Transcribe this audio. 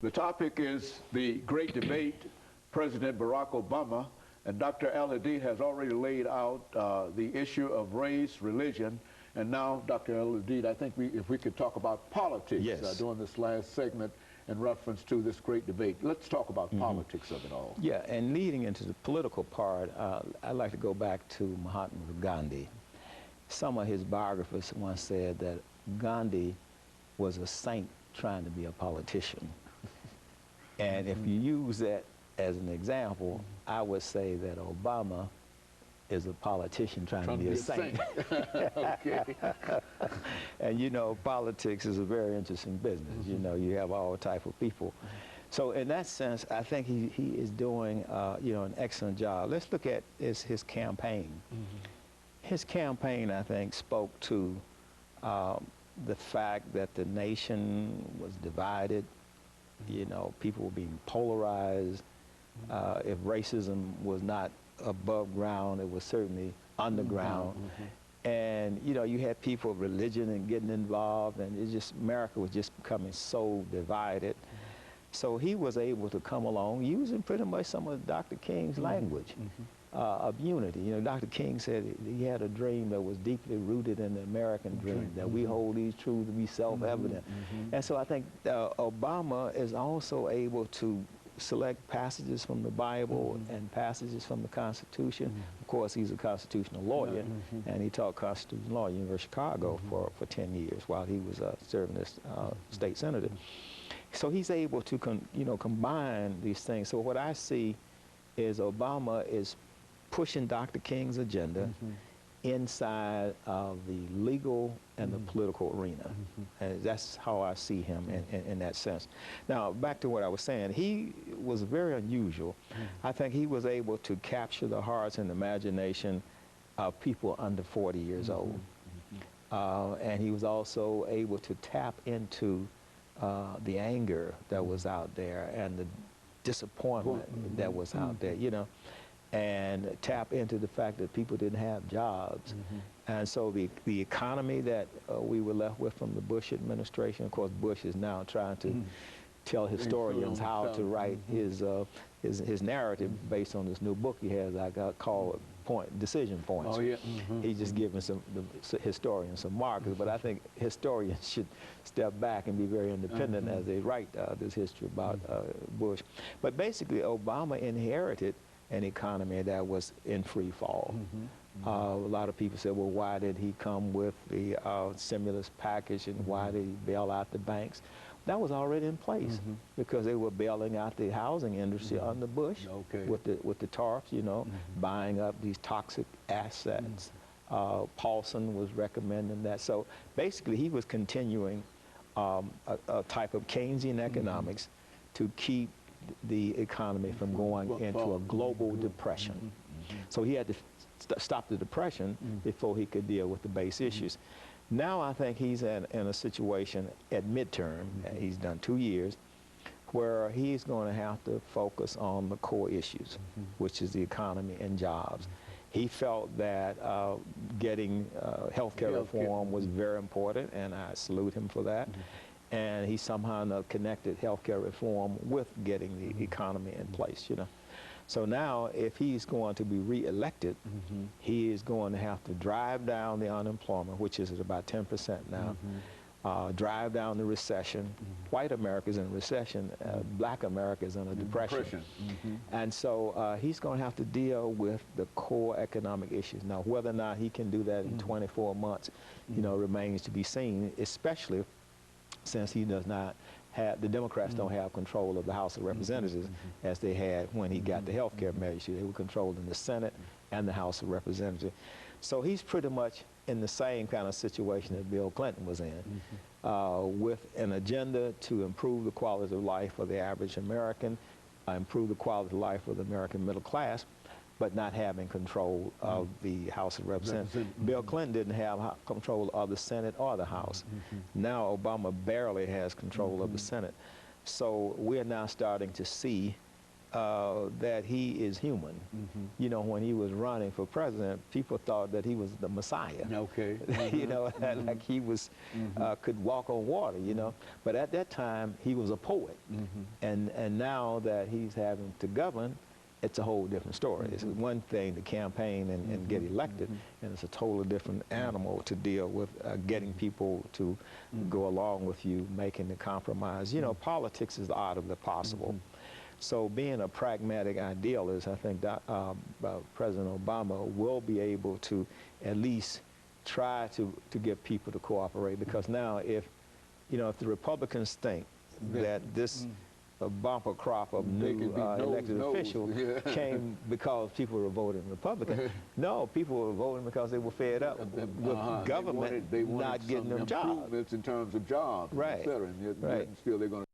The topic is the great debate, President Barack Obama, and Dr. AAl-Hadid has already laid out the issue of race, religion, and now, Dr. AAl-Hadid, I think if we could talk about politics during this last segment in reference to this great debate. Let's talk about politics of it all. Yeah, and leading into the political part, I'd like to go back to Mahatma Gandhi. Some of his biographers once said that Gandhi was a saint trying to be a politician. And if you use that as an example, I would say that Obama is a politician trying to be a saint. Okay. And you know, politics is a very interesting business. You know, you have all type of people. So in that sense, I think he is doing, you know, an excellent job. Let's look at his campaign. His campaign, I think, spoke to the fact that the nation was divided. You know, people were being polarized. If racism was not above ground, it was certainly underground. And, you know, you had people of religion and getting involved, and it just, America was just becoming so divided. So he was able to come along using pretty much some of Dr. King's language of unity. You know, Dr. King said he had a dream that was deeply rooted in the American dream, that we hold these truths to be self-evident. And so I think Obama is also able to select passages from the Bible and passages from the Constitution. Of course, he's a constitutional lawyer, and he taught constitutional law at the University of Chicago for 10 years while he was serving as state senator. So he's able to, you know, combine these things. So what I see is Obama is pushing Dr. King's agenda inside of the legal and the political arena. And that's how I see him in that sense. Now, back to what I was saying, he was very unusual. I think he was able to capture the hearts and imagination of people under 40 years old. And he was also able to tap into the anger that was out there and the disappointment that was out there, you know, and tap into the fact that people didn't have jobs. And so the economy that we were left with from the Bush administration, of course, Bush is now trying to tell historians how to write his narrative based on this new book he has, I got called Decision Points. He's just giving the historians some markers, but I think historians should step back and be very independent as they write this history about Bush. But basically, Obama inherited an economy that was in free fall. A lot of people said, well, why did he come with the stimulus package and why did he bail out the banks? That was already in place because they were bailing out the housing industry under Bush with the TARPs, you know, buying up these toxic assets. Paulson was recommending that. So basically, he was continuing a type of Keynesian economics to keep the economy from going into a global depression. So he had to stop the depression before he could deal with the base issues. Now I think he's in a situation at midterm, he's done 2 years, where he's going to have to focus on the core issues, which is the economy and jobs. He felt that getting health care reform was very important, and I salute him for that. And he somehow connected health care reform with getting the economy in place, you know. So now, if he's going to be re-elected, he is going to have to drive down the unemployment, which is at about 10% now, drive down the recession. White America is in a recession, black America is in a depression. And so he's going to have to deal with the core economic issues. Now, whether or not he can do that in 24 months, you know, remains to be seen, especially since he does not have, the Democrats don't have control of the House of Representatives as they had when he got the health care measure. They were controlled in the Senate and the House of Representatives. So he's pretty much in the same kind of situation that Bill Clinton was in, with an agenda to improve the quality of life for the average American, improve the quality of life for the American middle class, but not having control of the House of Representatives. Bill Clinton didn't have control of the Senate or the House. Now Obama barely has control of the Senate. So we're now starting to see that he is human. You know, when he was running for president, people thought that he was the Messiah. Okay. You know, like he was could walk on water. You know, but at that time he was a poet, and now that he's having to govern, it's a whole different story. It's one thing to campaign and get elected, and it's a totally different animal to deal with getting people to go along with you, making the compromise. You know, politics is the art of the possible. So being a pragmatic idealist, I think that, President Obama will be able to at least try to get people to cooperate, because now if the Republicans think that this a bumper crop of new elected officials came because people were voting Republican. No, people were voting because they were fed up with government they wanted not getting them jobs. Improvements in terms of jobs, right? et cetera. And right. Still, they're going to